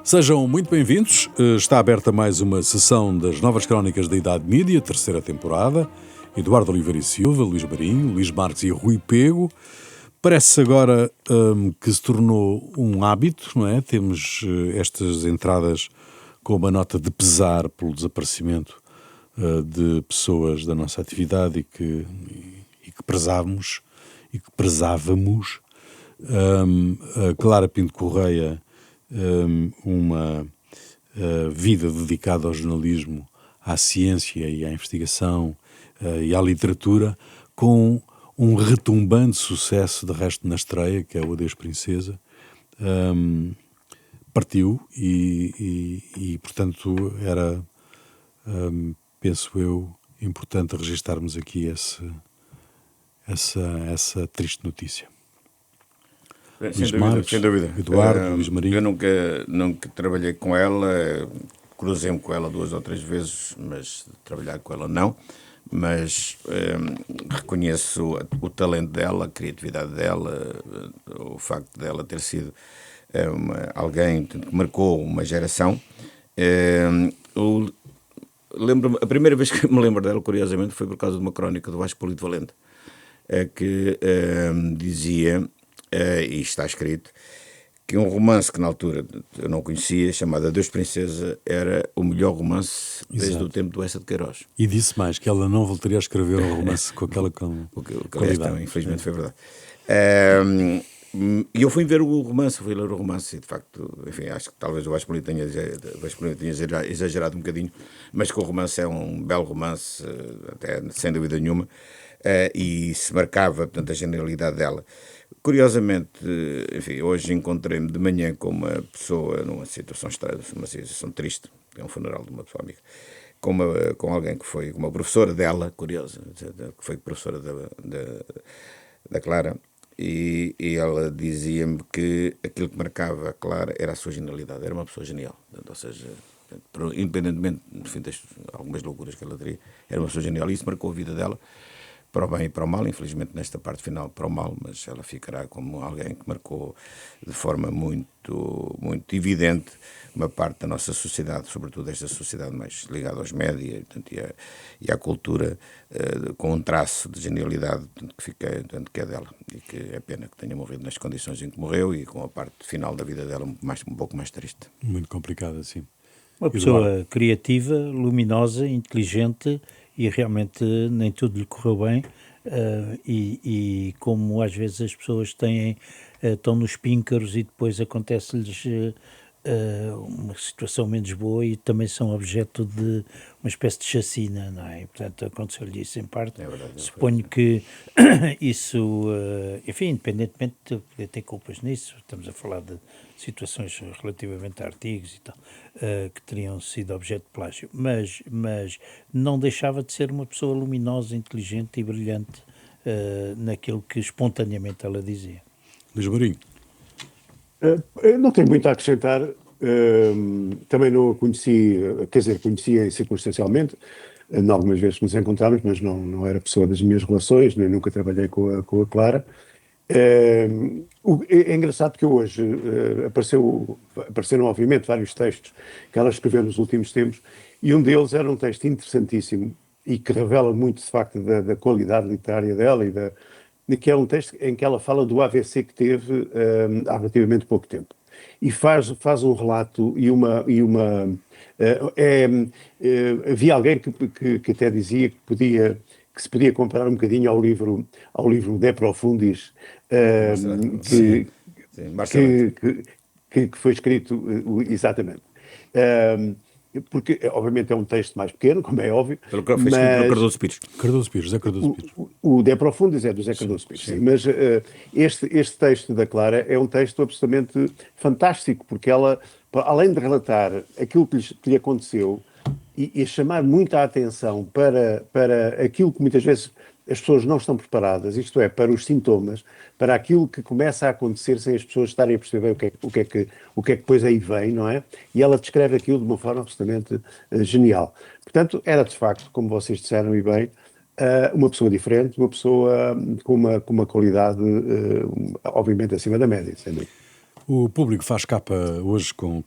Sejam muito bem-vindos. Está aberta mais uma sessão das Novas Crónicas da Idade Mídia, terceira temporada. Eduardo Oliveira e Silva, Luís Marinho, Luís Marques e Rui Pego. Parece agora que se tornou um hábito, não é? Temos estas entradas com uma nota de pesar pelo desaparecimento de pessoas da nossa atividade e que prezávamos. A Clara Pinto Correia, uma vida dedicada ao jornalismo, à ciência e à investigação e à literatura, com um retumbante sucesso, de resto, na estreia, que é o Adeus Princesa. Partiu e, portanto, era, penso eu, importante registarmos aqui essa triste notícia. Sem dúvida. Eduardo, Luís Marinho. Eu nunca trabalhei com ela, cruzei-me com ela 2 ou 3 vezes, mas trabalhar com ela não. Mas reconheço o talento dela, a criatividade dela, o facto dela ter sido alguém que marcou uma geração. A primeira vez que me lembro dela, curiosamente, foi por causa de uma crónica do Vasco Polito Valente, que dizia, e está escrito, que um romance que na altura eu não conhecia, chamado Adeus Princesa, era o melhor romance desde o tempo do Eça de Queiroz. E disse mais, que ela não voltaria a escrever um romance com aquela qualidade. Infelizmente foi verdade. E eu fui ver o romance, fui ler o romance e, de facto, enfim, acho que talvez o Vasco Polito tenha exagerado um bocadinho, mas que o romance é um belo romance, até sem dúvida nenhuma, e se marcava, portanto, a genialidade dela. Curiosamente, enfim, hoje encontrei-me de manhã com uma pessoa numa situação estranha, uma situação triste, é um funeral de uma pessoa amiga, com alguém que foi uma professora dela, curiosa, que foi professora da Clara, e ela dizia-me que aquilo que marcava a Clara era a sua genialidade, era uma pessoa genial, ou seja, independentemente, no fim, das algumas loucuras que ela teria, era uma pessoa genial, e isso marcou a vida dela, para o bem e para o mal, infelizmente nesta parte final para o mal, mas ela ficará como alguém que marcou de forma muito, muito evidente uma parte da nossa sociedade, sobretudo esta sociedade mais ligada aos média, portanto, e à cultura, com um traço de genialidade, que é dela, e que é pena que tenha morrido nas condições em que morreu e com a parte final da vida dela um pouco mais triste. Muito complicada, sim. Uma pessoa criativa, luminosa, inteligente, e realmente nem tudo lhe correu bem, e como às vezes as pessoas estão nos píncaros e depois acontece-lhes uma situação menos boa e também são objeto de uma espécie de chacina, não é? E, portanto, aconteceu-lhe isso em parte. É verdade, suponho que isso, enfim, independentemente de poder ter culpas nisso, estamos a falar de situações relativamente a artigos e tal, que teriam sido objeto de plágio, mas não deixava de ser uma pessoa luminosa, inteligente e brilhante naquilo que espontaneamente ela dizia. Luís Marinho. Não tenho muito a acrescentar, também não a conheci, quer dizer, conhecia circunstancialmente, algumas vezes nos encontramos, mas não era pessoa das minhas relações, nem nunca trabalhei com a Clara. É engraçado que hoje apareceram obviamente vários textos que ela escreveu nos últimos tempos, e um deles era um texto interessantíssimo e que revela muito, de facto, da qualidade literária dela que é um texto em que ela fala do AVC que teve há relativamente pouco tempo. E faz um relato havia alguém que até dizia que se podia comparar um bocadinho ao livro De Profundis, que foi escrito exatamente. Porque, obviamente, é um texto mais pequeno, como é óbvio. Pelo que foi escrito pelo Cardoso Pires. José Cardoso Pires. O De Profundis é do José Cardoso Pires, sim. Mas este texto da Clara é um texto absolutamente fantástico, porque ela, além de relatar aquilo que lhe aconteceu e chamar muita atenção para aquilo que muitas vezes as pessoas não estão preparadas, isto é, para os sintomas, para aquilo que começa a acontecer sem as pessoas estarem a perceber o que é que depois aí vem, não é? E ela descreve aquilo de uma forma absolutamente genial. Portanto, era de facto, como vocês disseram e bem, uma pessoa diferente, uma pessoa com uma qualidade obviamente acima da média, sem dúvida. O Público faz capa hoje com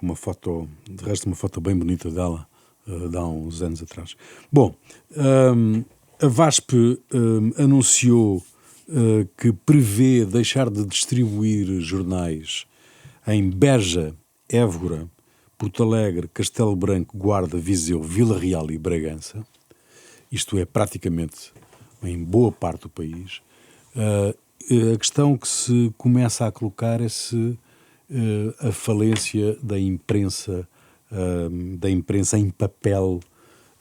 uma foto, de resto uma foto bem bonita dela, de há uns anos atrás. Bom, a VASP anunciou que prevê deixar de distribuir jornais em Beja, Évora, Porto Alegre, Castelo Branco, Guarda, Viseu, Vila Real e Bragança. Isto é praticamente em boa parte do país. A questão que se começa a colocar é se a falência da imprensa em papel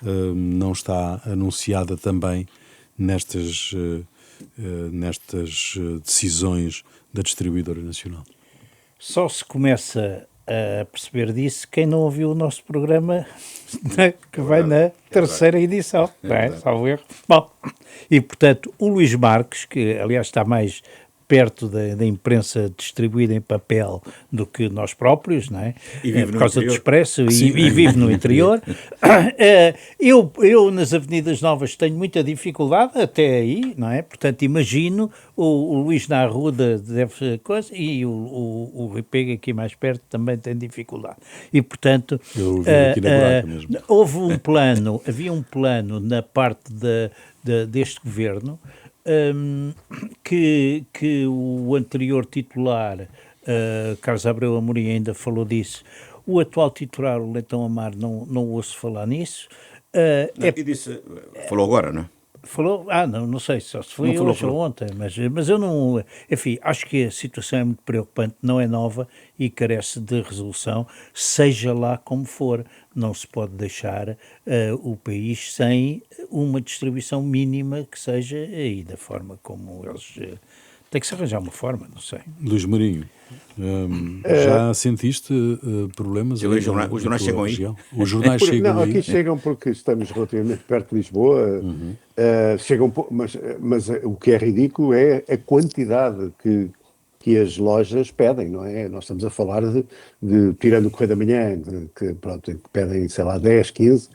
não está anunciada também nestas decisões da distribuidora nacional. Só se começa a perceber disso quem não ouviu o nosso programa que vai na terceira edição, não é? Salvo erro. Bom, e portanto o Luís Marques, que aliás está mais perto da imprensa distribuída em papel do que nós próprios, não é? Por causa do Expresso e vive no interior. Eu nas Avenidas Novas tenho muita dificuldade até aí, não é? Portanto, imagino o Luís na Arruda deve coisa e o Rui Pego aqui mais perto também tem dificuldade. E portanto, eu vi aqui na buraca mesmo. Havia um plano na parte deste governo que o anterior titular, Carlos Abreu Amorim, ainda falou disso. O atual titular, o Leitão Amar, não ouço falar nisso. E disse, falou agora, não é? Falou? Não sei se foi hoje ou ontem, mas eu não... Enfim, acho que a situação é muito preocupante, não é nova e carece de resolução, seja lá como for. Não se pode deixar o país sem uma distribuição mínima que seja aí da forma como eles... Tem que se arranjar uma forma, não sei. Luís Marinho, já sentiste problemas? Os jornais chegam aí? Os jornais chegam aí? Aqui chegam porque estamos relativamente perto de Lisboa, chegam, mas o que é ridículo é a quantidade que as lojas pedem, não é? Nós estamos a falar de tirando o Correio da Manhã, que pedem, sei lá, 10, 15,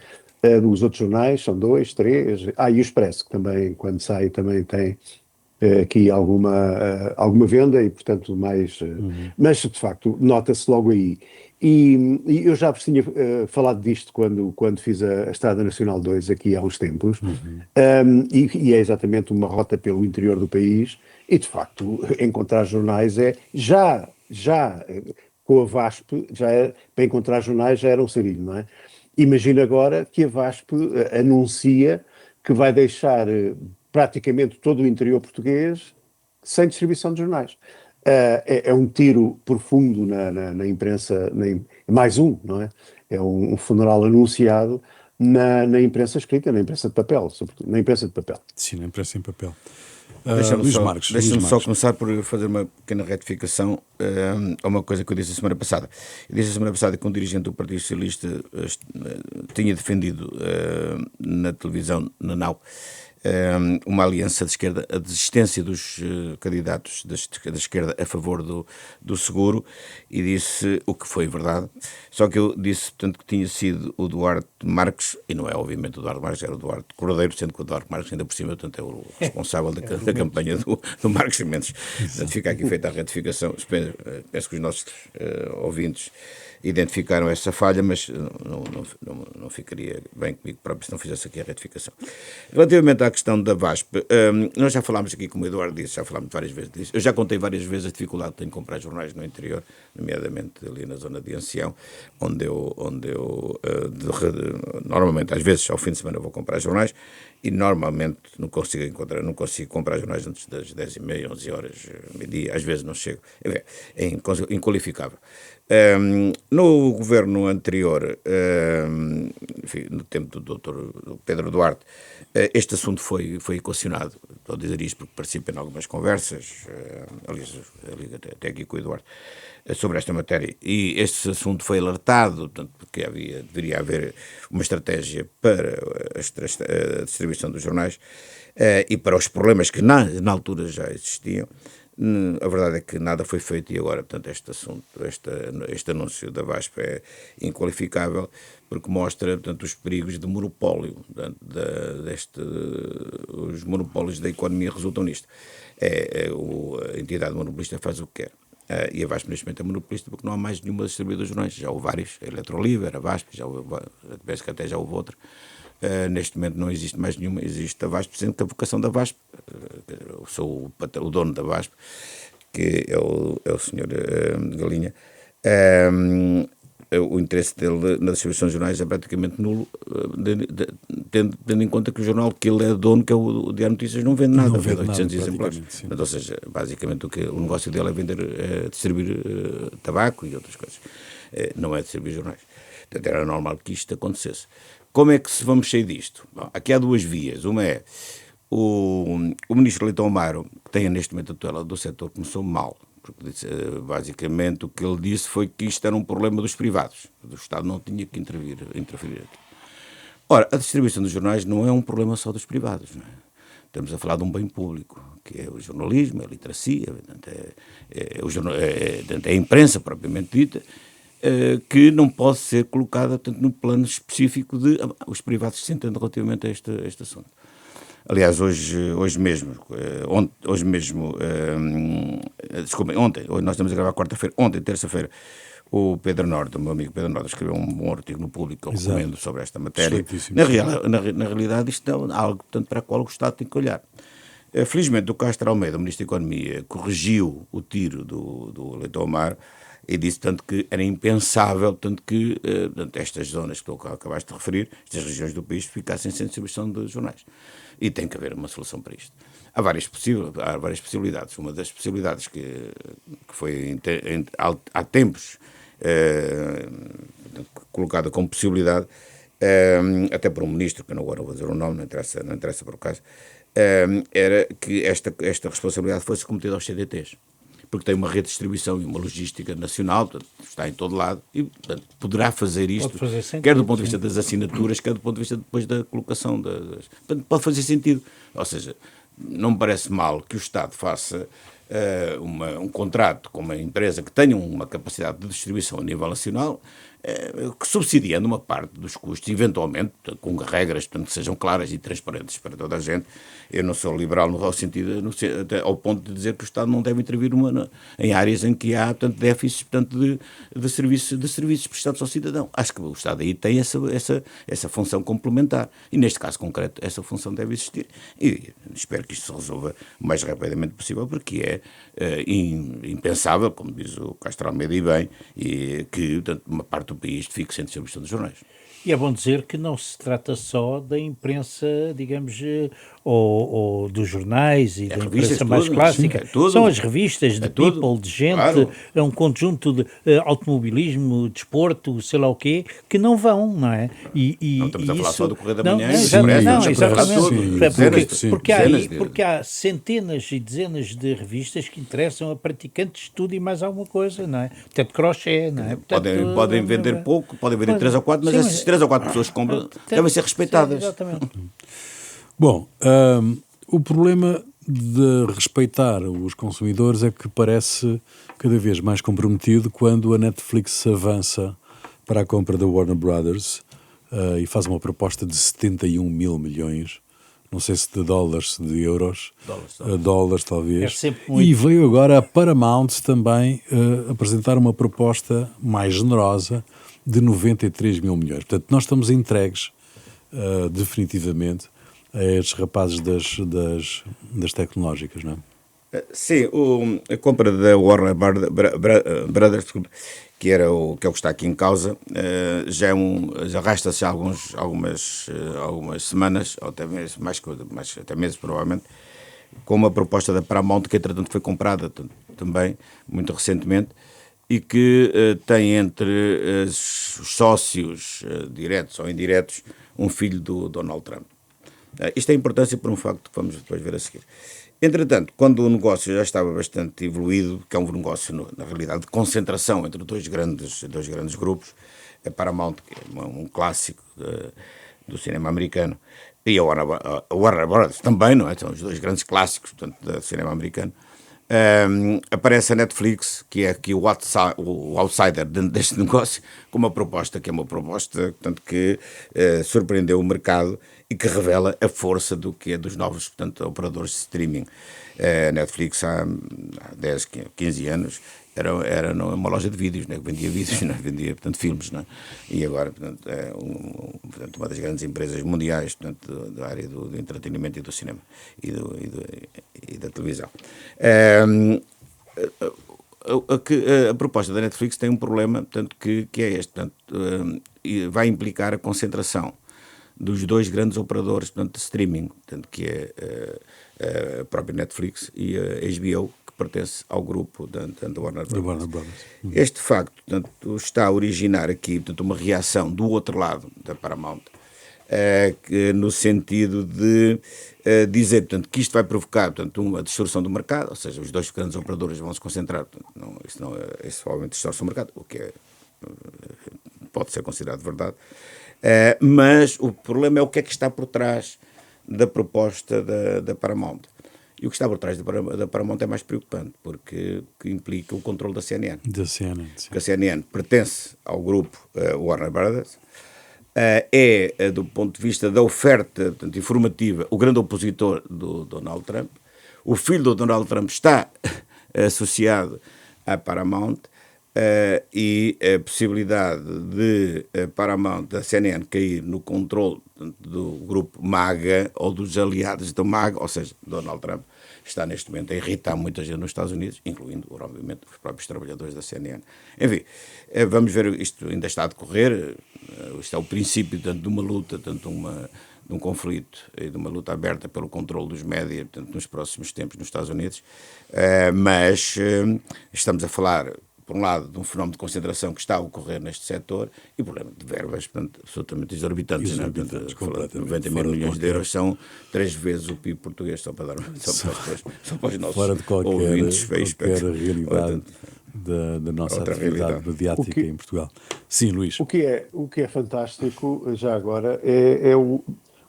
os outros jornais são 2, 3, e o Expresso, que também, quando sai, também tem aqui alguma venda e, portanto, mais... Mas, de facto, nota-se logo aí. E eu já vos tinha falado disto quando fiz a Estrada Nacional 2 aqui há uns tempos, e é exatamente uma rota pelo interior do país, e, de facto, encontrar jornais já com a VASP, para encontrar jornais já era um sarilho, não é? Imagina agora que a VASP anuncia que vai deixar praticamente todo o interior português sem distribuição de jornais. É um tiro profundo na imprensa, mais um, não é? É um funeral anunciado na imprensa escrita, na imprensa de papel, sobretudo, na imprensa de papel. Sim, na imprensa em papel. Deixa-me só começar por fazer uma pequena retificação a uma coisa que eu disse a semana passada. Eu disse a semana passada que um dirigente do Partido Socialista tinha defendido na televisão, na NAU, uma aliança de esquerda, a desistência dos candidatos da esquerda a favor do seguro, e disse o que foi verdade, só que eu disse, portanto, que tinha sido o Duarte Marques, e não é obviamente o Duarte Marques, era o Duarte Cordeiro, sendo que o Duarte Marques ainda por cima, portanto, é o responsável da campanha do Marcos Mendes. Portanto, fica aqui feita a retificação. Penso que os nossos ouvintes identificaram essa falha, mas não ficaria bem comigo próprio se não fizesse aqui a retificação. Relativamente à questão da VASP, nós já falámos aqui, como o Eduardo disse, já falámos várias vezes disso. Eu já contei várias vezes a dificuldade que tenho de comprar jornais no interior, nomeadamente ali na zona de Ancião, onde eu normalmente, às vezes, ao fim de semana eu vou comprar jornais e normalmente não consigo comprar jornais antes das 10h30, 11 horas, meio-dia, às vezes não chego. É inqualificável. No governo anterior, enfim, no tempo do Dr. Pedro Duarte, este assunto foi equacionado. Estou a dizer isto porque participo em algumas conversas, aliás, até aqui com o Eduardo, sobre esta matéria, e este assunto foi alertado, portanto, porque deveria haver uma estratégia para a distribuição dos jornais e para os problemas que na altura já existiam. A verdade é que nada foi feito e agora, portanto, este anúncio da VASP é inqualificável porque mostra, portanto, os perigos de monopólio, portanto, os monopólios da economia resultam nisto. A entidade monopolista faz o que quer. E a VASP neste momento é monopolista porque não há mais nenhuma distribuidora de jornais. Já houve vários, a Eletroliber, a VASP, penso que até já houve outra. Neste momento não existe mais nenhuma, existe a VASP, sendo que a vocação da VASP, eu sou o dono da VASP, que é o senhor Galinha, o interesse dele na distribuição de jornais é praticamente nulo, tendo em conta que o jornal que ele é dono, que é o Diário Notícias, não vende nada, vende 800 exemplares. Ou seja, basicamente o negócio dele é vender, distribuir tabaco e outras coisas, não é distribuir jornais. Portanto, era normal que isto acontecesse. Como é que se vamos sair disto? Bom, aqui há duas vias. Uma é o ministro Leitão Amaro, que tem neste momento a tutela do setor, começou mal. Porque basicamente o que ele disse foi que isto era um problema dos privados. O Estado não tinha que interferir aqui. Ora, a distribuição dos jornais não é um problema só dos privados. Não é? Estamos a falar de um bem público, que é o jornalismo, a literacia, é a imprensa propriamente dita, que não pode ser colocada portanto, no plano específico de os privados se entendem relativamente a este assunto. Aliás, hoje mesmo, ontem, nós estamos a gravar quarta-feira, ontem, terça-feira, o Pedro Norte, o meu amigo Pedro Norte, escreveu um bom artigo no Público que eu recomendo sobre esta matéria. Na realidade, isto é algo portanto, para o qual o Estado tem que olhar. Felizmente, o Castro Almeida, o Ministro da Economia, corrigiu o tiro do Leitão Amaro e disse, tanto que era impensável, tanto que estas zonas que tu acabaste de referir, estas regiões do país, ficassem sem distribuição de jornais. E tem que haver uma solução para isto. Há várias possibilidades. Uma das possibilidades que foi há tempos colocada como possibilidade, até por um ministro, que agora não vou dizer o nome, não interessa por acaso, era que esta responsabilidade fosse cometida aos CDTs. Porque tem uma rede de distribuição e uma logística nacional, portanto, está em todo lado, e portanto, poderá fazer isto, quer do ponto de vista das assinaturas, quer do ponto de vista depois da colocação portanto, pode fazer sentido. Ou seja, não me parece mal que o Estado faça um contrato com uma empresa que tenha uma capacidade de distribuição a nível nacional, que subsidiando uma parte dos custos, eventualmente, com regras portanto, que sejam claras e transparentes para toda a gente. Eu não sou liberal no sentido, ao ponto de dizer que o Estado não deve intervir em áreas em que há portanto, déficits portanto, de serviços prestados ao cidadão. Acho que o Estado aí tem essa função complementar. E neste caso concreto, essa função deve existir. E espero que isto se resolva o mais rapidamente possível, porque é impensável, como diz o Castro Almeida e bem, e que portanto, uma parte do país fique sem distribuição dos jornais. E é bom dizer que não se trata só da imprensa, digamos, ou dos jornais e da imprensa mais clássica. Sim, são as revistas de people, de gente, claro. É um conjunto de automobilismo, desporto, sei lá o quê, que não vão, não é? Não estamos a falar só do Correio da Manhã. Não, exatamente. Porque há centenas e dezenas de revistas que interessam a praticantes de tudo e mais alguma coisa, não é? Até de crochê, não é? Portanto, podem vender pouco, podem vender 3 ou 4, mas essas 3 ou 4 pessoas que compram devem ser respeitadas. Sim, exatamente. Bom, o problema de respeitar os consumidores é que parece cada vez mais comprometido quando a Netflix avança para a compra da Warner Brothers e faz uma proposta de 71 mil milhões, não sei se de dólares, se de euros, dólares talvez. É sempre muito. E veio agora a Paramount também apresentar uma proposta mais generosa de 93 mil milhões. Portanto, nós estamos entregues definitivamente a estes rapazes das tecnológicas, não é? Sim, a compra da Warner Brothers, que é o que está aqui em causa, já arrasta-se algumas semanas, ou até até meses provavelmente, com uma proposta da Paramount, que entretanto foi comprada também, muito recentemente, e que tem entre os sócios diretos ou indiretos um filho do Donald Trump. Isto é importância por um facto que vamos depois ver a seguir. Entretanto, quando o negócio já estava bastante evoluído, que é um negócio, na realidade, de concentração entre dois grandes grupos, a Paramount, que é um clássico do cinema americano, e a Warner Brothers também, não é? São os dois grandes clássicos, portanto, do cinema americano. Aparece a Netflix, que é aqui o outsider deste negócio, com uma proposta que é uma proposta portanto, que surpreendeu o mercado e que revela a força do que é dos novos portanto, operadores de streaming. A Netflix há 10, 15 anos era uma loja de vídeos, né? Que vendia vídeos, né? Vendia, portanto, filmes, né? E agora, portanto, é portanto, uma das grandes empresas mundiais, portanto, da área do entretenimento e do cinema e da televisão. A proposta da Netflix tem um problema, portanto, que é este, portanto, vai implicar a concentração dos dois grandes operadores, portanto, de streaming, portanto, que é a própria Netflix e a HBO, que pertence ao grupo da Warner Bros. Este facto, portanto, está a originar aqui, portanto, uma reação do outro lado da Paramount, no sentido de dizer, portanto, que isto vai provocar, portanto, uma distorção do mercado, ou seja, os dois grandes operadores vão se concentrar, portanto, isso obviamente distorce o mercado, o que pode ser considerado verdade, mas o problema é o que é que está por trás da proposta da Paramount. E o que está por trás da Paramount é mais preocupante, porque implica o controle da CNN. sim. Porque a CNN pertence ao grupo Warner Brothers, do ponto de vista da oferta, portanto, informativa, o grande opositor do Donald Trump. O filho do Donald Trump está associado à Paramount, e a possibilidade de a Paramount, da CNN, cair no controle do grupo MAGA ou dos aliados do MAGA, ou seja, Donald Trump, está neste momento a irritar muita gente nos Estados Unidos, incluindo, obviamente, os próprios trabalhadores da CNN. Enfim, vamos ver, isto ainda está a decorrer, isto é o princípio, tanto de uma luta, tanto de um conflito e de uma luta aberta pelo controle dos média, portanto, nos próximos tempos nos Estados Unidos, mas estamos a falar, por um lado, de um fenómeno de concentração que está a ocorrer neste setor e problema de verbas, portanto, absolutamente exorbitantes. Exorbitantes, completamente. 90 mil milhões de euros são 3 vezes o PIB português, só para os nossos fora de ouvintes. qualquer realidade da nossa atividade mediática em Portugal. Sim, Luís. O que é fantástico, já agora, é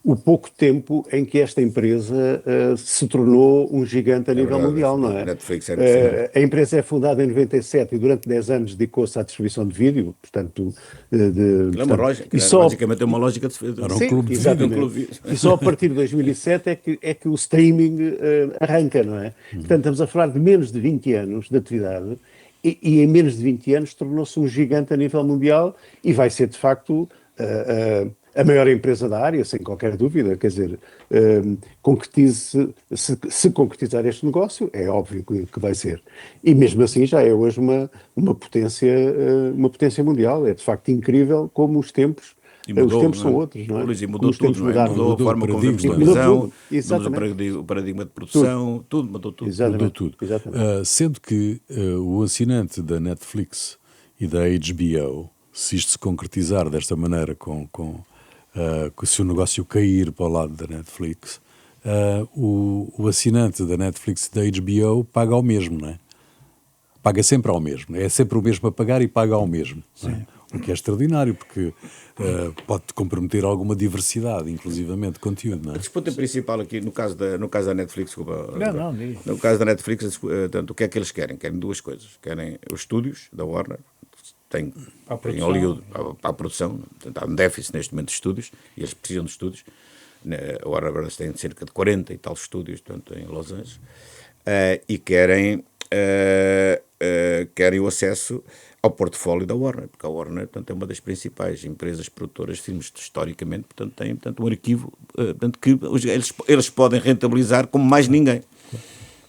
o pouco tempo em que esta empresa se tornou um gigante a nível mundial, não é? Netflix a empresa é fundada em 97 e durante 10 anos dedicou-se à distribuição de vídeo, portanto... é uma lógica, basicamente é uma lógica de... Era um clube de vídeo. E só a partir de 2007 é que o streaming arranca, não é? Portanto, estamos a falar de menos de 20 anos de atividade e em menos de 20 anos tornou-se um gigante a nível mundial e vai ser, de facto... a maior empresa da área, sem qualquer dúvida, quer dizer, se concretizar este negócio, é óbvio que vai ser. E mesmo assim já é hoje uma potência mundial. É de facto incrível como os tempos são outros, não é? Luís, e mudou tudo, não é? Mudou a forma como vemos televisão, mudou o paradigma de produção, tudo mudou tudo. Mudou tudo. Sendo que o assinante da Netflix e da HBO, se isto se concretizar desta maneira, se o negócio cair para o lado da Netflix, o assinante da Netflix e da HBO paga ao mesmo, não é? Paga sempre ao mesmo. É sempre o mesmo a pagar e paga ao mesmo. Não é? O que é extraordinário, porque pode comprometer alguma diversidade, inclusivamente, de conteúdo, não é? A disputa principal aqui, no caso da Netflix, Não, no caso da Netflix, portanto, o que é que eles querem? Querem duas coisas. Querem os estúdios da Warner, tem em Hollywood para a produção, portanto, há um déficit neste momento de estúdios, e eles precisam de estúdios. A Warner Bros. Tem cerca de 40 e tal estúdios, portanto, em Los Angeles, e querem o acesso ao portfólio da Warner, porque a Warner, portanto, é uma das principais empresas produtoras de filmes historicamente, portanto, tem um arquivo que eles podem rentabilizar como mais ninguém.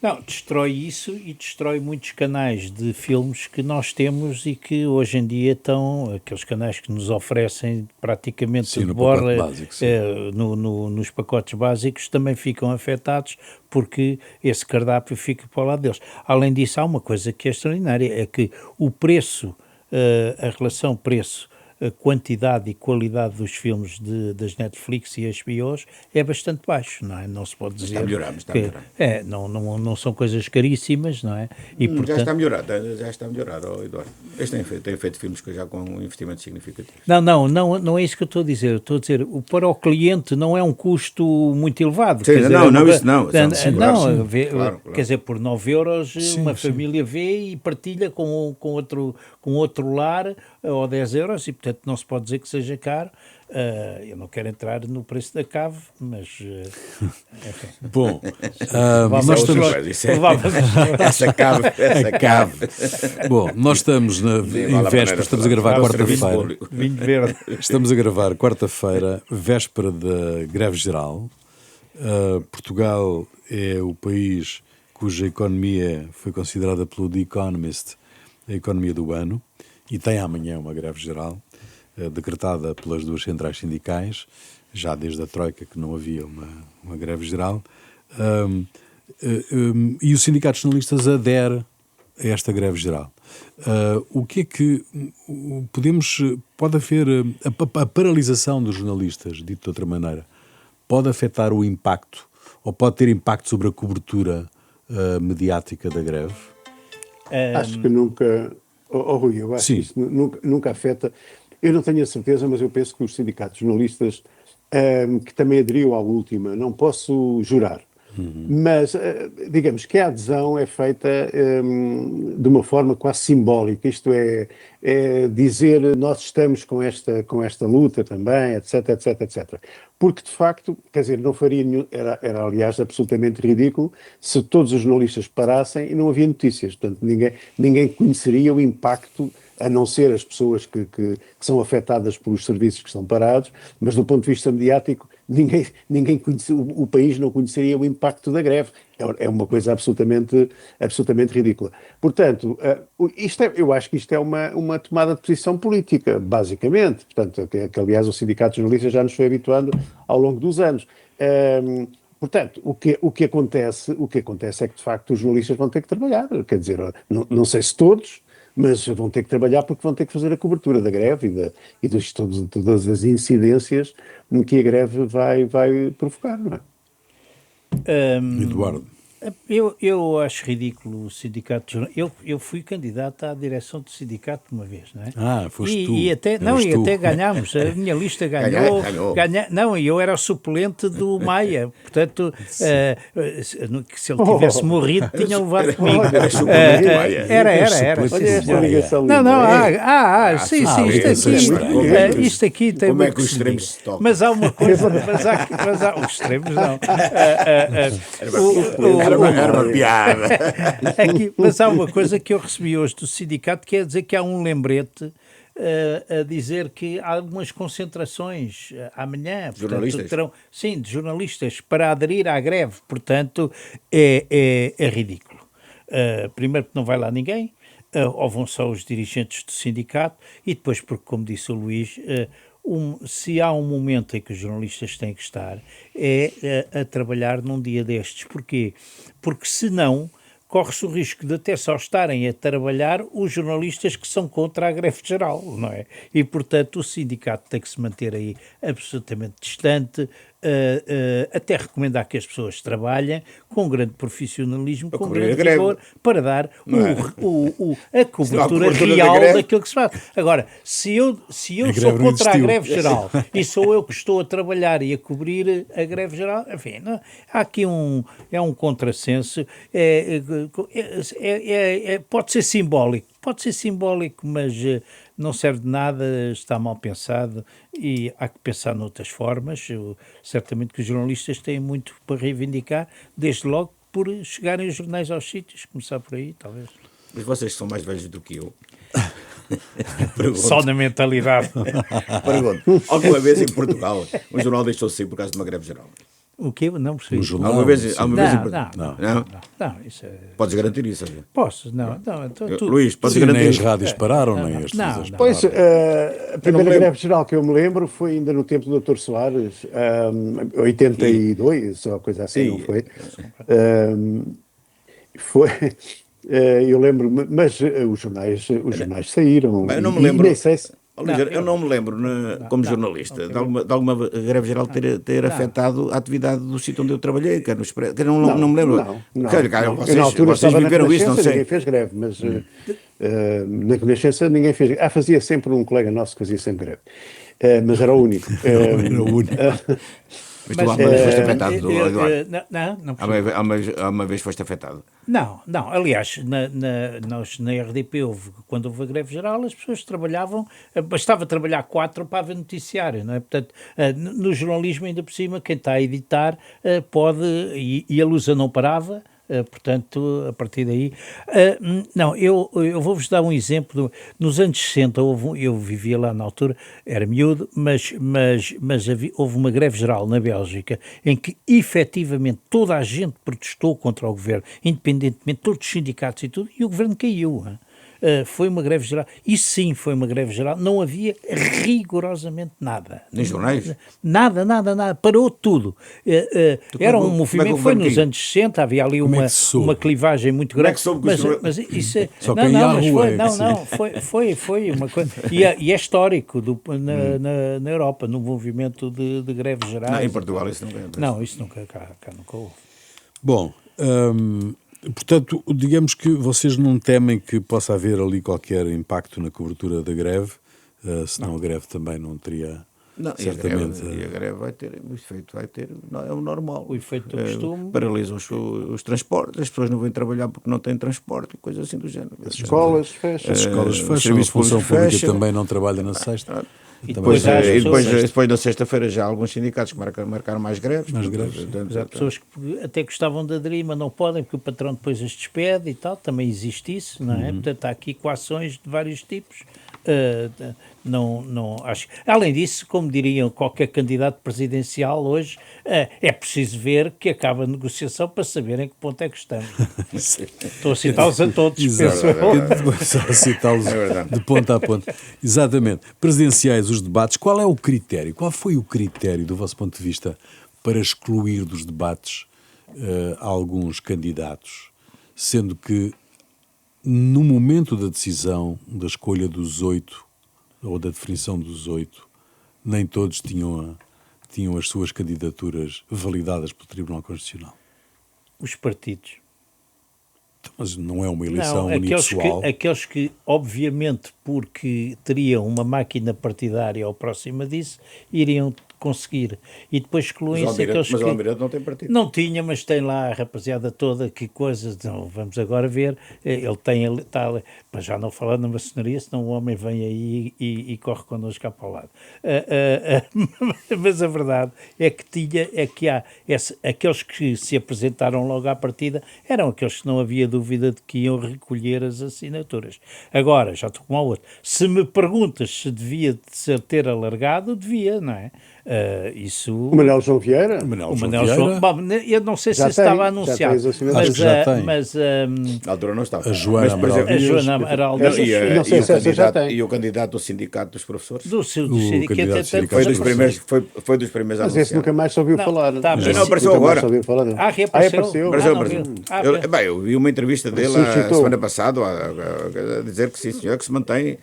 Não, destrói isso e destrói muitos canais de filmes que nós temos e que hoje em dia estão, aqueles canais que nos oferecem praticamente tudo de borla, nos pacotes básicos, também ficam afetados porque esse cardápio fica para o lado deles. Além disso, há uma coisa que é extraordinária, é que o preço, a relação preço, a quantidade e qualidade dos filmes das Netflix e HBOs é bastante baixo, não é? Não se pode dizer... Está a melhorar. Não são coisas caríssimas, não é? E, portanto... Já está a melhorar, Eduardo. Este tem feito filmes já com um investimento significativo. Não é isso que eu estou a dizer. Eu estou a dizer, para o cliente não é um custo muito elevado. Sim, claro. Quer dizer, por 9 euros uma família vê e partilha com outro lar ou 10 euros e, portanto, não se pode dizer que seja caro. Eu não quero entrar no preço da cave, mas... enfim. Bom, Nós estamos... Essa cave. Bom, nós estamos em véspera, estamos a gravar quarta-feira. Vinho verde. Estamos a gravar quarta-feira, véspera da greve geral. Portugal é o país cuja economia foi considerada pelo The Economist a economia do ano e tem amanhã uma greve geral decretada pelas duas centrais sindicais, já desde a Troika que não havia uma greve geral, e os sindicatos jornalistas aderem a esta greve geral. O que é que pode haver a paralisação dos jornalistas, dito de outra maneira, pode afetar o impacto ou pode ter impacto sobre a cobertura mediática da greve? Acho que nunca, Rui, eu acho que isso nunca afeta. Eu não tenho a certeza, mas eu penso que os sindicatos jornalistas, que também aderiu à última, não posso jurar, mas digamos que a adesão é feita de uma forma quase simbólica, isto é dizer nós estamos com esta luta também, etc, etc, etc. Porque de facto, quer dizer, não faria nenhum, era aliás absolutamente ridículo se todos os jornalistas parassem e não havia notícias, portanto ninguém conheceria o impacto, a não ser as pessoas que são afetadas pelos serviços que estão parados, mas do ponto de vista mediático, ninguém conhece, o país não conheceria o impacto da greve. É uma coisa absolutamente ridícula. Portanto, eu acho que isto é uma tomada de posição política, basicamente. Portanto, que aliás o Sindicato de Jornalistas já nos foi habituando ao longo dos anos. Portanto, o que acontece é que, de facto, os jornalistas vão ter que trabalhar. Quer dizer, não sei se todos, mas vão ter que trabalhar porque vão ter que fazer a cobertura da greve e de todas as incidências que a greve vai provocar, não é? Eduardo. Eu acho ridículo o sindicato. Eu fui candidato à direção do sindicato uma vez, não é? Foste tu. E até ganhámos. A minha lista ganhou. Não, e eu era o suplente do Maia. Portanto, se ele tivesse morrido, tinha levado comigo. Era. Olha esta ligação. Não, sim, isto aqui tem como muito é que os extremos se tocam? Mas há uma coisa, mas há os extremos não. Era uma piada. Mas há uma coisa que eu recebi hoje do sindicato, que é dizer que há um lembrete a dizer que há algumas concentrações amanhã. Jornalistas? De jornalistas para aderir à greve. Portanto, é ridículo. Primeiro porque não vai lá ninguém, ou vão só os dirigentes do sindicato, e depois porque, como disse o Luís, se há um momento em que os jornalistas têm que estar, é a trabalhar num dia destes. Porquê? Porque senão corre-se o risco de até só estarem a trabalhar os jornalistas que são contra a greve geral, não é? E, portanto, o sindicato tem que se manter aí absolutamente distante, até recomendar que as pessoas trabalhem com grande profissionalismo, com grande rigor, para dar a cobertura real daquilo que se faz. Agora, se eu sou contra a greve geral e sou eu que estou a trabalhar e a cobrir a greve geral, enfim, há aqui um contrassenso. Pode ser simbólico, mas não serve de nada, está mal pensado e há que pensar noutras formas. Certamente que os jornalistas têm muito para reivindicar, desde logo por chegarem os jornais aos sítios, começar por aí, talvez. Mas vocês são mais velhos do que eu. Só na mentalidade. Pergunto, alguma vez em Portugal um jornal deixou de sair por causa de uma greve geral? O quê? Não percebi. Um jornal? Alguma vez Não, isso é... Podes garantir isso? Posso? Não. Luís, podes Nem garantir as isso? rádios pararam, nem as televisões pararam. Pois, a primeira greve geral que eu me lembro foi ainda no tempo do Dr. Soares, 82, ou coisa assim, não foi? Eu lembro, mas os jornais saíram. Eu não me lembro. Nem sei se... Eu não me lembro, como jornalista, de alguma greve geral ter afetado a atividade do sítio onde eu trabalhei, que era no Expresso. Não me lembro. Não. Eu na altura vocês viveram isso, não sei. Ninguém fez greve, mas na Renascença ninguém fez greve. Fazia sempre um colega nosso que fazia sempre greve. Mas era o único. Era o único. Mas tu alguma vez foste afetado, Eduardo? Não Alguma vez foste afetado? Não. Aliás, nós na RDP, quando houve a greve geral, as pessoas trabalhavam, bastava trabalhar 4 para haver noticiário, não é? Portanto, no jornalismo, ainda por cima, quem está a editar pode, e a Lusa não parava. Portanto, a partir daí... não, eu vou-vos dar um exemplo. Nos anos 60, eu vivia lá na altura, era miúdo, mas houve uma greve geral na Bélgica em que, efetivamente, toda a gente protestou contra o governo, independentemente, todos os sindicatos e tudo, e o governo caiu. Foi uma greve geral. Isso sim foi uma greve geral. Não havia rigorosamente nada. Nem jornais? Nada. Parou tudo. Era um movimento, foi nos anos 60, havia ali uma clivagem muito grande. Mas isso é... Só que ia à rua. Foi uma coisa... E é histórico na Europa, no movimento de greve geral. Não, em Portugal isso nunca... Não, isso nunca, cá nunca houve. Bom... portanto, digamos que vocês não temem que possa haver ali qualquer impacto na cobertura da greve, senão a greve também não teria, certamente... E a greve vai ter, o efeito vai ter, é o normal. O efeito do costume... Paralisam os transportes, as pessoas não vêm trabalhar porque não têm transporte, coisas assim do género. As escolas fecham. As escolas fecham, a função pública também não trabalha na sexta. E depois, depois na sexta-feira já há alguns sindicatos que marcaram mais greves. Há pessoas que até gostavam de aderir, mas não podem, porque o patrão depois as despede e tal, também existe isso, não é? Portanto, há aqui equações de vários tipos. Não acho. Além disso, como diriam qualquer candidato presidencial hoje, é preciso ver que acaba a negociação para saber em que ponto é que estamos. Estou a citá-los a todos. Só a citá-los de ponta a ponta. Exatamente. Presidenciais, os debates, qual é o critério? Qual foi o critério, do vosso ponto de vista, para excluir dos debates alguns candidatos, sendo que no momento da decisão, da escolha dos 8, ou da definição dos 8, nem todos tinham as suas candidaturas validadas pelo Tribunal Constitucional? Os partidos. Mas não é uma eleição unipessoal. Aqueles que, obviamente, porque teriam uma máquina partidária ou próxima disso, iriam conseguir. E depois excluem-se aqueles que... Mas o Almirante não tem partido. Não tinha, mas tem lá a rapaziada toda, que coisas... Não, vamos agora ver. Ele tem... mas já não falando na maçonaria, senão o homem vem aí e corre connosco cá para o lado. Mas a verdade é que há aqueles que se apresentaram logo à partida, eram aqueles que não havia dúvida de que iam recolher as assinaturas. Agora, já estou com o outro. Se me perguntas se devia ter alargado, devia, não é? Isso... O Manuel João Vieira? O Manuel João... Bom, eu não sei se estava anunciado. Mas na altura não estava. A Joana Amaral e o candidato do sindicato dos professores? Do sindicato foi dos primeiros a anunciar. Mas esse nunca mais se ouviu falar. Não apareceu agora. Reapareceu. Eu vi uma entrevista dele a semana passada a dizer que sim, senhor, que se mantém.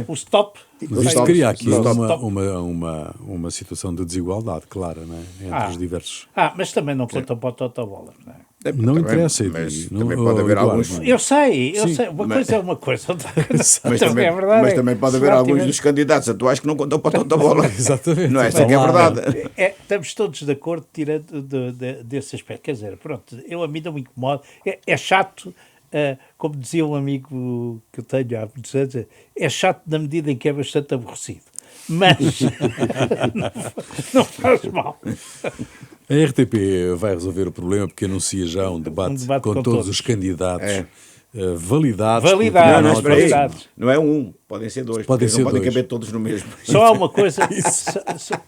O stop. Mas isto cria aqui uma situação de desigualdade clara, não é? Entre os diversos... mas também não conta para o Totobola, não é? Não interessa, mas também pode haver alguns... Eu sei, coisa é uma coisa. Mas também pode haver alguns dos candidatos atuais que não contam para a Totobola. Exatamente. Não é essa que é a verdade. Estamos todos de acordo tirando desse aspecto. Quer dizer, pronto, a mim não me incomoda. É chato... como dizia um amigo que eu tenho há muitos anos, é chato na medida em que é bastante aborrecido, mas não faz mal. A RTP vai resolver o problema porque anuncia já um debate com todos os candidatos validados. Não é um, podem ser dois, podem caber todos no mesmo. Só há uma coisa,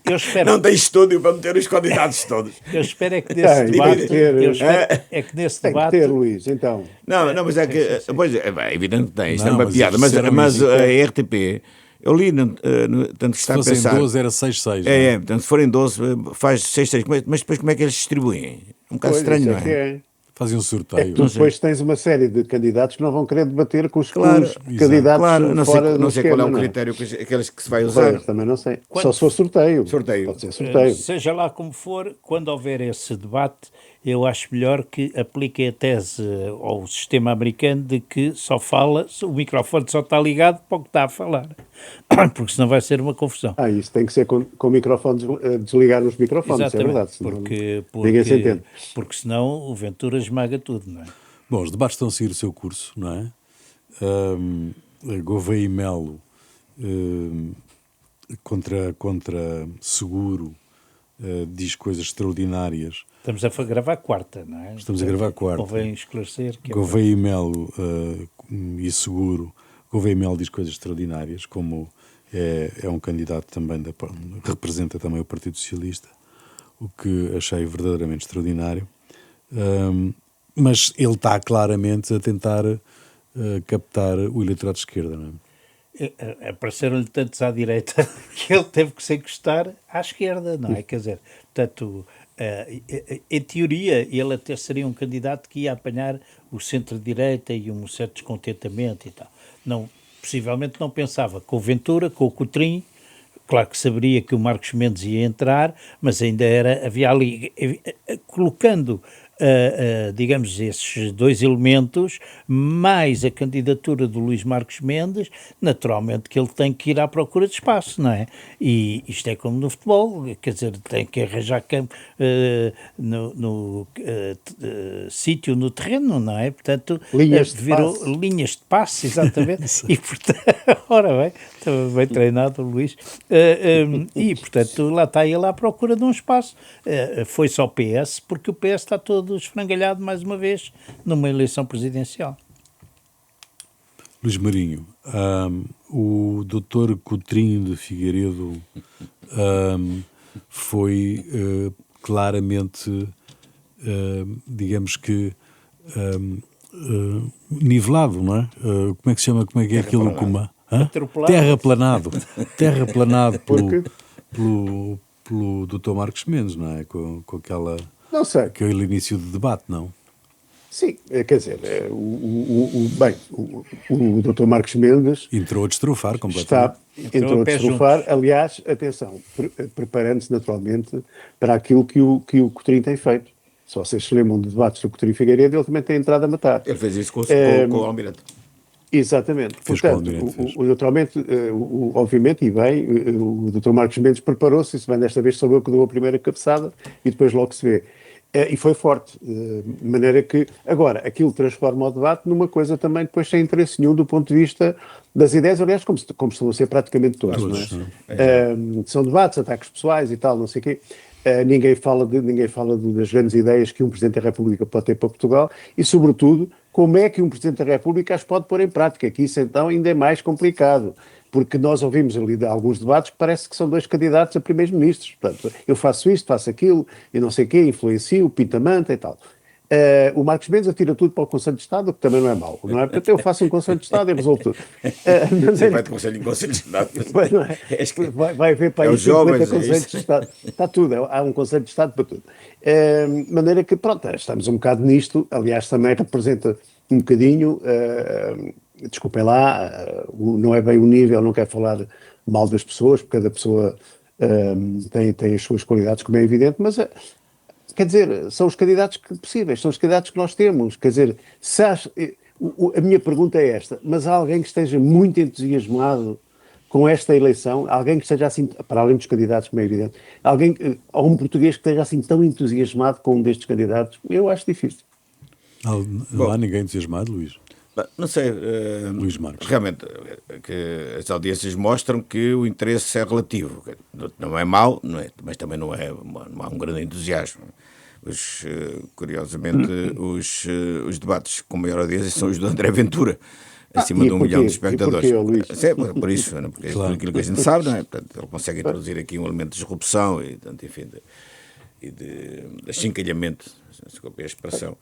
eu espero... Não tem estúdio para meter os candidatos todos. Eu espero é que nesse debate... Tem que ter, Luís, então. Não, mas é que... Pois é evidente que tem, isto é uma piada, mas a RTP... Eu li, tanto que está a pensar... Se fossem 12 era 6-6. Portanto, se forem 12 faz 6-6, mas depois como é que eles distribuem? É um bocado estranho, não é? Fazem um sorteio. Tu depois tens uma série de candidatos que não vão querer debater com os candidatos fora não sei qual é o critério aqueles que se vai usar. Também não sei. Só se for sorteio. Pode ser sorteio. Seja lá como for, quando houver esse debate, eu acho melhor que apliquem a tese ao sistema americano de que só fala, o microfone só está ligado para o que está a falar, porque senão vai ser uma confusão. Isso tem que ser com microfones, desligar os microfones, Exatamente, é verdade. Senão porque se entende. Porque senão o Ventura esmaga tudo, não é? Bom, os debates estão a seguir o seu curso, não é? Gouveia e Melo contra Seguro diz coisas extraordinárias. Estamos a gravar quarta, não é? Estamos a gravar quarta. Convém esclarecer que Gouveia e Melo e Seguro. Gouveia e Melo diz coisas extraordinárias, como é um candidato também, representa também o Partido Socialista, o que achei verdadeiramente extraordinário. Mas ele está claramente a tentar captar o eleitorado de esquerda, não é? Apareceram-lhe tantos à direita que ele teve que se encostar à esquerda, não é? Quer dizer, portanto, em teoria, ele até seria um candidato que ia apanhar o centro-direita e um certo descontentamento e tal. Não, possivelmente não pensava com o Ventura, com o Coutrinho. Claro que saberia que o Marcos Mendes ia entrar, mas ainda havia ali, colocando, digamos, esses dois elementos, mais a candidatura do Luís Marcos Mendes, naturalmente que ele tem que ir à procura de espaço, não é? E isto é como no futebol, quer dizer, tem que arranjar campo no sítio no terreno, não é? Portanto, linhas de passe, exatamente, e portanto, ora bem, estava bem treinado o Luís, e portanto lá está ele à procura de um espaço. Foi só o PS, porque o PS está todo esfrangalhado mais uma vez numa eleição presidencial. Luís Marinho, o Dr. Coutrinho de Figueiredo foi claramente, digamos que, nivelado, não é? Como é que se chama? Como é que é aquilo? Terraplanado. Terraplanado pelo Dr. Marcos Mendes, não é? Com aquela... Não sei. Aquele início de debate, não? Sim, quer dizer, o Dr. Marcos Mendes entrou a destrufar completamente. Entrou a destrufar, aliás, atenção, preparando-se naturalmente para aquilo que o Coutrinho tem feito. Se vocês se lembram de debates do Coutinho Figueiredo, ele também tem entrado a matar. Ele fez isso com o Almirante. Exatamente. Portanto, naturalmente, obviamente, e bem, o Dr. Marcos Mendes preparou-se, e se bem desta vez soube eu que deu a primeira cabeçada e depois logo se vê. E foi forte, de maneira que, agora, aquilo transforma o debate numa coisa também depois sem interesse nenhum do ponto de vista das ideias, aliás, como estão a ser praticamente todos, não é? São debates, ataques pessoais e tal, não sei o quê. Ninguém fala das grandes ideias que um Presidente da República pode ter para Portugal e, sobretudo, como é que um Presidente da República as pode pôr em prática, que isso então ainda é mais complicado, porque nós ouvimos ali alguns debates que parece que são dois candidatos a primeiros-ministros. Portanto, eu faço isto, faço aquilo, e não sei o quê, influencio, pinta-manta e tal. O Marcos Mendes atira tudo para o Conselho de Estado, o que também não é mau, não é? Portanto, eu faço um Conselho de Estado e resolvo tudo. Você vai de Conselho em Conselho de Estado. Não é? Vai haver para aí 50 Conselhos de Estado. Está tudo, há um Conselho de Estado para tudo. De maneira que, pronto, estamos um bocado nisto, aliás, também representa um bocadinho, desculpem lá, não é bem o nível, não quero falar mal das pessoas, porque cada pessoa tem as suas qualidades, como é evidente, mas... Quer dizer, são os candidatos possíveis, são os candidatos que nós temos. Quer dizer, a minha pergunta é esta, mas há alguém que esteja muito entusiasmado com esta eleição? Alguém que esteja assim, para além dos candidatos, como é evidente, ou um português que esteja assim tão entusiasmado com um destes candidatos? Eu acho difícil. Não há ninguém entusiasmado, Luís? Não sei, Luís Marcos. Realmente, que as audiências mostram que o interesse é relativo. Não é mau, não é, mas também não há um grande entusiasmo. Curiosamente, os debates com maior audiência são os do André Ventura, acima de 1 milhão de espectadores. Por isso, porque claro. Por aquilo que a gente sabe, não é? Portanto, ele consegue introduzir aqui um elemento de disrupção e, portanto, enfim, de achincalhamento, desculpe a expressão,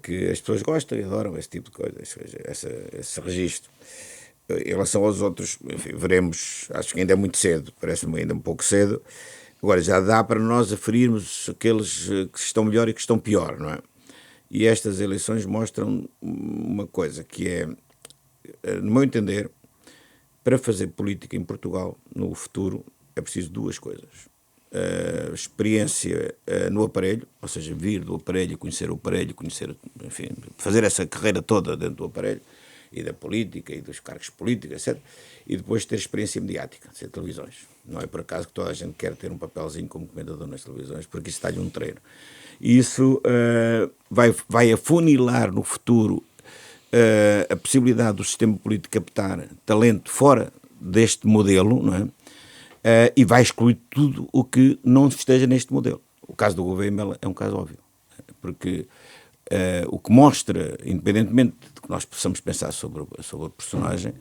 que as pessoas gostam e adoram esse tipo de coisa, esse registro. Em relação aos outros, enfim, veremos, acho que ainda é muito cedo, parece-me ainda um pouco cedo. Agora, já dá para nós aferirmos aqueles que estão melhor e que estão pior, não é? E estas eleições mostram uma coisa que é, no meu entender, para fazer política em Portugal no futuro é preciso duas coisas. experiência no aparelho, ou seja, vir do aparelho, conhecer, enfim, fazer essa carreira toda dentro do aparelho, e da política, e dos cargos políticos, etc. E depois ter experiência mediática, ser televisões. Não é por acaso que toda a gente quer ter um papelzinho como comentador nas televisões, porque isso dá-lhe um treino. E isso vai afunilar no futuro a possibilidade do sistema político captar talento fora deste modelo, não é? E vai excluir tudo o que não esteja neste modelo. O caso do Gouveia é um caso óbvio, porque o que mostra, independentemente de que nós possamos pensar sobre o personagem,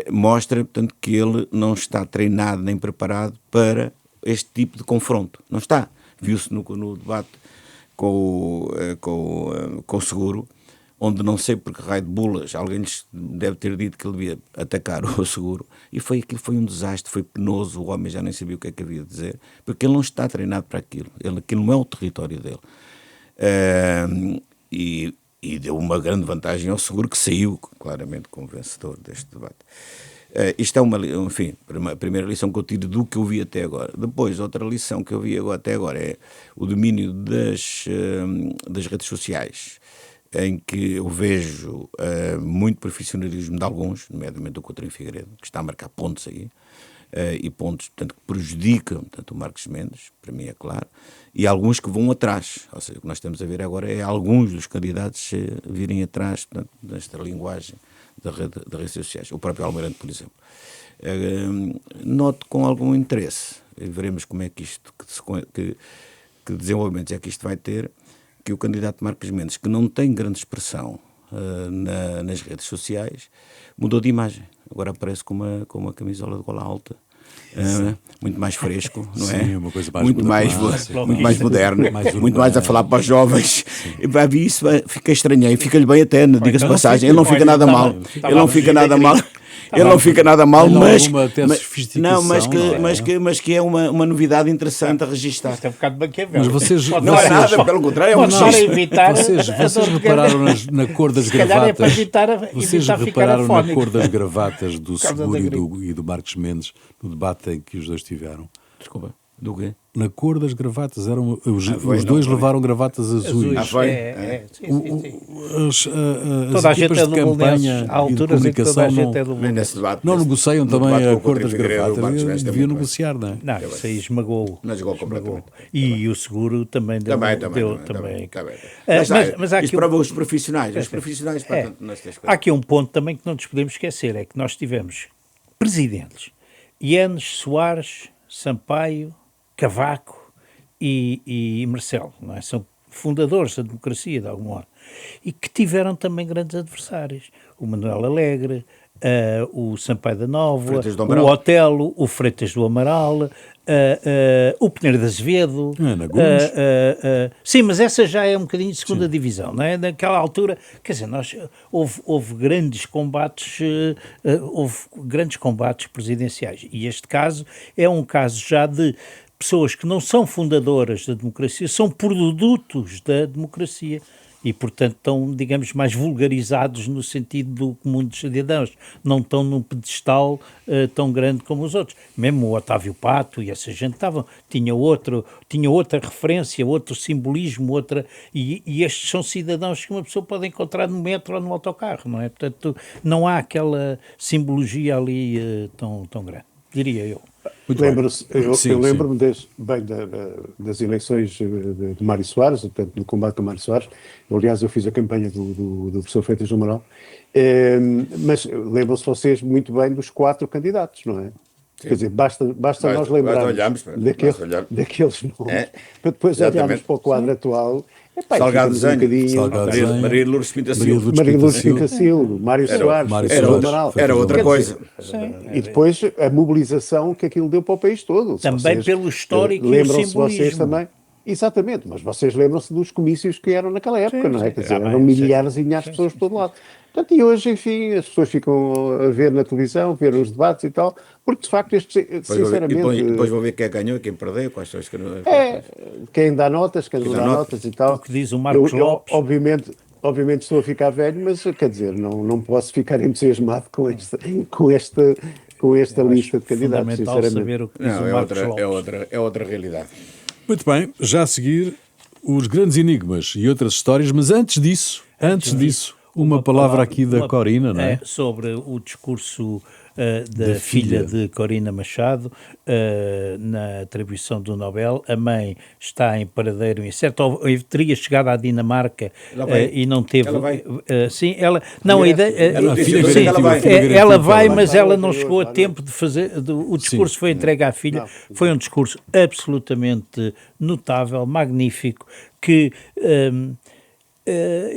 mostra, portanto, que ele não está treinado nem preparado para este tipo de confronto. Não está. Viu-se no debate com o Seguro, onde não sei por que raio de bulas alguém lhes deve ter dito que ele devia atacar o Seguro, e aquilo foi um desastre, foi penoso, o homem já nem sabia o que é que havia de dizer, porque ele não está treinado para aquilo, aquilo não é o território dele. E deu uma grande vantagem ao Seguro, que saiu claramente como vencedor deste debate. Isto é a primeira lição que eu tiro do que eu vi até agora. Depois, outra lição que eu vi até agora é o domínio das redes sociais, em que eu vejo muito profissionalismo de alguns, nomeadamente do Coutinho Figueiredo, que está a marcar pontos aí, e pontos, portanto, que prejudicam, portanto, o Marcos Mendes, para mim é claro, e alguns que vão atrás. Ou seja, o que nós estamos a ver agora é alguns dos candidatos virem atrás, portanto, desta linguagem das redes sociais. O próprio Almirante, por exemplo. Noto com algum interesse, e veremos como é que isto, que desenvolvimentos é que isto vai ter, que o candidato Marcos Mendes, que não tem grande expressão nas redes sociais, mudou de imagem. Agora aparece com uma camisola de gola alta, muito mais fresco, não é? Sim, uma coisa mais muito mais moderno, muito mais a falar para os jovens. E vai vir isso, fica estranho, fica-lhe bem até, diga-se passagem, ele não fica nada mal. Ele não fica nada mal. Ele não fica nada mal, mas que é uma novidade interessante a registar. Isto é um bocado banquevel. Mas não é nada, pelo contrário, é um vocês repararam na cor das gravatas? Vocês repararam na cor das gravatas do Seguro e do Marcos Mendes no debate em que os dois tiveram? Desculpa, do quê? Na cor das gravatas, os dois levaram gravatas azuis. Toda a gente equipas de campanha e de comunicação não negociam também a cor das gravatas. Deviam negociar, não é? Não, isso aí esmagou. Completamente. E o Seguro também deu. Mas há aqui para os profissionais. Há aqui um ponto também que não nos podemos esquecer, é que nós tivemos presidentes, Enes, Soares, Sampaio, Cavaco e Marcelo, não é? São fundadores da democracia, de algum modo, e que tiveram também grandes adversários. O Manuel Alegre, o Sampaio da Nova, o Otelo, o Freitas do Amaral, o Pinheiro de Azevedo. Sim, mas essa já é um bocadinho de segunda divisão, não é? Naquela altura, quer dizer, houve grandes combates, presidenciais, e este caso é um caso já de pessoas que não são fundadoras da democracia, são produtos da democracia e, portanto, estão, digamos, mais vulgarizados no sentido do comum dos cidadãos. Não estão num pedestal tão grande como os outros. Mesmo o Otávio Pato e essa gente tinha outra referência, outro simbolismo, e estes são cidadãos que uma pessoa pode encontrar no metro ou no autocarro, não é? Portanto, não há aquela simbologia ali tão grande, diria eu. Eu lembro-me das eleições de Mário Soares, portanto, do combate a Mário Soares. Aliás, eu fiz a campanha do professor Freitas do Amaral. Mas lembram-se vocês muito bem dos 4 candidatos, não é? Sim. Quer dizer, basta nós lembrarmos daqueles nomes, para depois olharmos para o quadro atual. Salgado Desenho, Maria Lourdes Pinta Silva, Mário Soares, era outra coisa. E depois a mobilização que aquilo deu para o país todo. Também pelo histórico e o simbolismo. Lembram-se vocês também? Exatamente, mas vocês lembram-se dos comícios que eram naquela época, não é? Quer dizer, eram milhares e milhares de pessoas por todo lado. Portanto, e hoje, enfim, as pessoas ficam a ver na televisão, ver os debates e tal, porque de facto, sinceramente... Depois vou ver quem ganhou e quem perdeu, quais são os que... Quem dá notas, quem não dá notas e tal. O que diz o Marcos Lopes. Obviamente estou a ficar velho, mas quer dizer, não posso ficar entusiasmado com esta com esta lista de candidatos, fundamental sinceramente. saber o que diz Não, o Marcos Lopes. é outra realidade. Muito bem, já a seguir, os grandes enigmas e outras histórias, mas antes disso, uma palavra aqui da Corina, não é? Sobre o discurso da filha de Corina Machado na atribuição do Nobel. A mãe está em paradeiro incerto, teria chegado à Dinamarca e não teve... Ela vai? Sim, ela... Não, a ideia... Ela vai, mas ela não chegou a tempo de fazer... O discurso foi entregue à filha. Foi um discurso absolutamente notável, magnífico, que...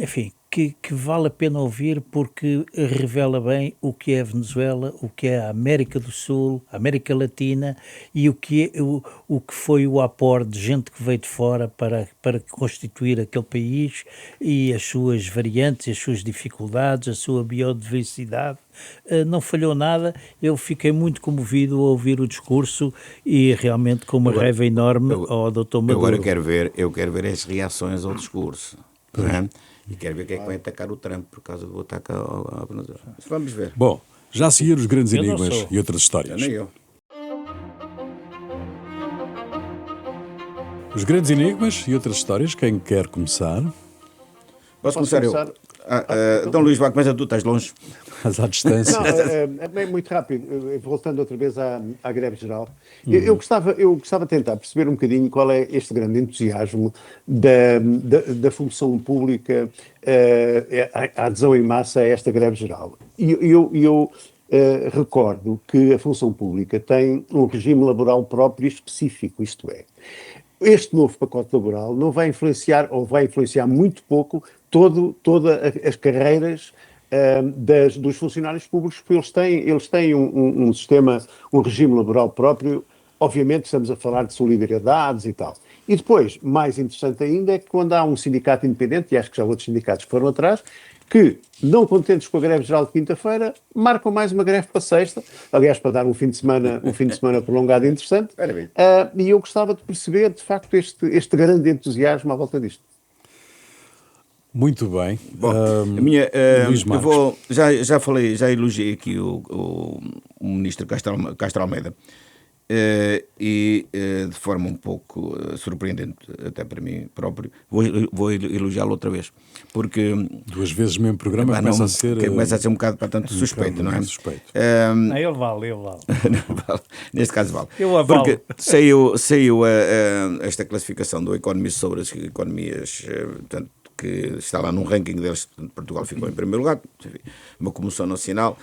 enfim... Que vale a pena ouvir porque revela bem o que é a Venezuela, o que é a América do Sul, a América Latina e o que foi o aporte de gente que veio de fora para constituir aquele país e as suas variantes, as suas dificuldades, a sua biodiversidade. Não falhou nada, eu fiquei muito comovido a ouvir o discurso e realmente com uma raiva enorme ao Dr. Maduro. Agora eu quero ver as reações ao discurso, não é? E quero ver quem é que vai atacar o Trump por causa do ataque à Venezuela. Vamos ver. Bom, já a seguir os grandes enigmas e outras histórias. Nem eu. Os grandes enigmas e outras histórias, quem quer começar? Posso começar eu? Então, Luís, vai, começa tu, estás longe. Mas à distância. Não, é muito rápido. Voltando outra vez à greve geral, eu gostava de tentar perceber um bocadinho qual é este grande entusiasmo da função pública, a adesão em massa a esta greve geral. Eu recordo que a função pública tem um regime laboral próprio e específico, isto é, este novo pacote laboral não vai influenciar, ou vai influenciar muito pouco, todas as carreiras dos funcionários públicos, porque eles têm um sistema, um regime laboral próprio. Obviamente estamos a falar de solidariedades e tal. E depois, mais interessante ainda, é que quando há um sindicato independente, e acho que já outros sindicatos foram atrás, que, não contentes com a greve geral de quinta-feira, marcam mais uma greve para sexta, aliás, para dar um fim de semana prolongado e interessante. E eu gostava de perceber, de facto, este grande entusiasmo à volta disto. Muito bem. Bom, eu vou, já falei, já elogiei aqui o ministro Castro Almeida, de forma um pouco surpreendente, até para mim próprio, vou elogiá-lo outra vez, porque... 2 vezes o mesmo programa começa a ser um bocado, portanto, suspeito, não é? Suspeito. Ele vale. Neste caso vale. Eu avalo. Porque saiu esta classificação do Economist sobre as economias, portanto, que está lá num ranking deles. Portugal ficou em primeiro lugar, enfim, uma comoção nacional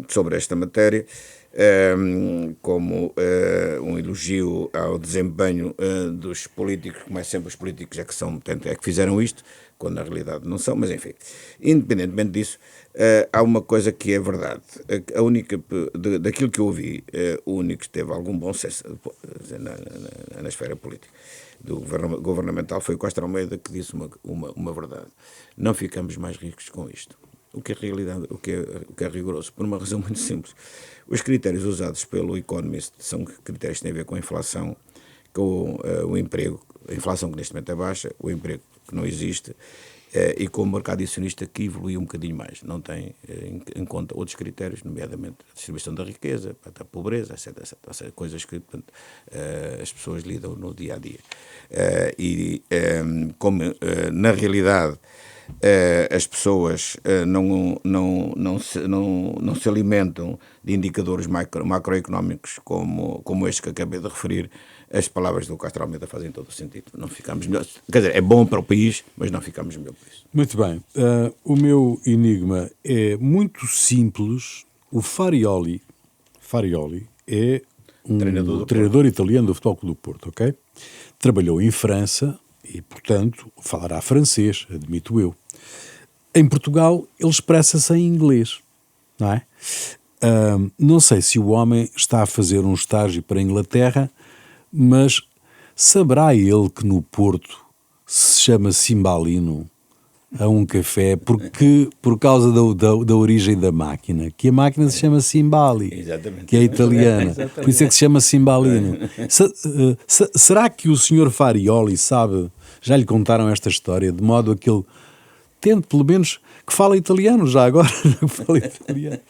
sobre esta matéria, como um elogio ao desempenho dos políticos, como é sempre os políticos é que fizeram isto, quando na realidade não são, mas enfim, independentemente disso, há uma coisa que é verdade, a única, daquilo que eu ouvi, o único que teve algum bom senso na esfera política do governamental foi o Castro Almeida, que disse uma verdade: não ficamos mais ricos com isto. O que é realidade, o que é rigoroso, por uma razão muito simples. Os critérios usados pelo Economist são critérios que têm a ver com a inflação, com o emprego, a inflação que neste momento é baixa, o emprego que não existe, e com o mercado acionista que evoluiu um bocadinho mais. Não tem em conta outros critérios, nomeadamente a distribuição da riqueza, a pobreza, etc. Coisas que, portanto, as pessoas lidam no dia a dia. Como na realidade as pessoas não se alimentam de indicadores macroeconómicos como este que acabei de referir, as palavras do Castro Almeida fazem todo o sentido. Não ficamos melhores. Quer dizer, é bom para o país, mas não ficamos melhor por isso. Muito bem. O meu enigma é muito simples. O Farioli é um treinador italiano do Futebol Clube do Porto, ok? Trabalhou em França e, portanto, falará francês, admito eu. Em Portugal, ele expressa-se em inglês, não é? Não sei se o homem está a fazer um estágio para a Inglaterra, mas saberá ele que no Porto se chama Cimbalino a um café por causa da origem da máquina, que a máquina se chama Cimbali, exatamente, que é italiana, por isso é que se chama Cimbalino. Será que o senhor Farioli sabe, já lhe contaram esta história, de modo a que ele tente pelo menos que fala italiano já agora, que fala italiano?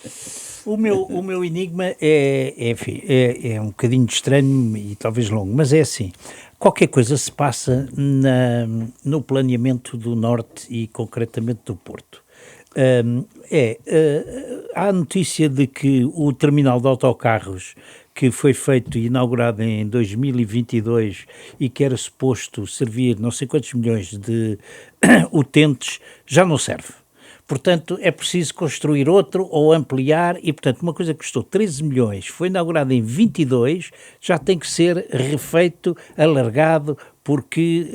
O meu enigma enfim, é um bocadinho estranho e talvez longo, mas é assim, qualquer coisa se passa no planeamento do Norte e concretamente do Porto. Há a notícia de que o terminal de autocarros que foi feito e inaugurado em 2022 e que era suposto servir não sei quantos milhões de utentes, já não serve. Portanto, é preciso construir outro ou ampliar e, portanto, uma coisa que custou 13 milhões, foi inaugurada em 22, já tem que ser refeito, alargado, porque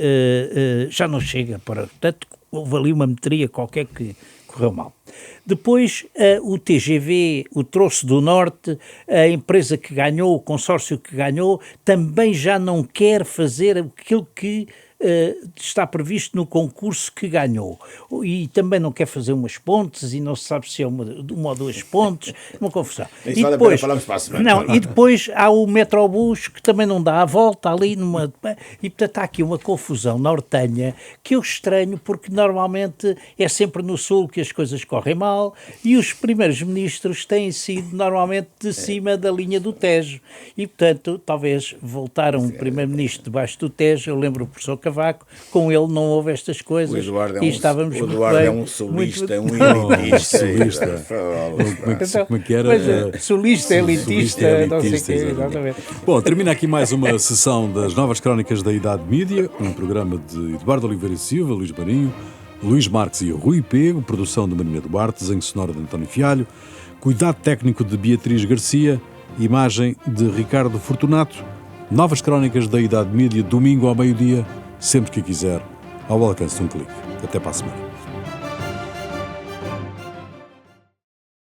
já não chega para... Portanto, houve ali uma metria qualquer que correu mal. Depois, o TGV, o Troço do Norte, a empresa que ganhou, o consórcio que ganhou, também já não quer fazer aquilo que está previsto no concurso que ganhou. E também não quer fazer umas pontes, e não se sabe se é uma ou duas pontes, uma confusão. E depois, falamos para a semana. E depois há o Metrobus, que também não dá a volta ali, e portanto há aqui uma confusão nortenha que eu estranho, porque normalmente é sempre no Sul que as coisas correm mal, e os primeiros ministros têm sido normalmente de cima da linha do Tejo. E portanto, talvez voltar um primeiro-ministro debaixo do Tejo, eu lembro o professor Cavaco, com ele não houve estas coisas. O Eduardo é um sulista, um elitista. Como é que era? Sulista, elitista, não sei o quê, exatamente. Bom, termina aqui mais uma sessão das Novas Crónicas da Idade Mídia, um programa de Eduardo Oliveira e Silva, Luís Marinho, Luís Marques e Rui Pego, produção de Marina Duarte, desenho sonoro de António Fialho, cuidado técnico de Beatriz Garcia, imagem de Ricardo Fortunato. Novas Crónicas da Idade Mídia, domingo ao meio-dia, sempre que quiser, ao alcance de um clique. Até para a semana.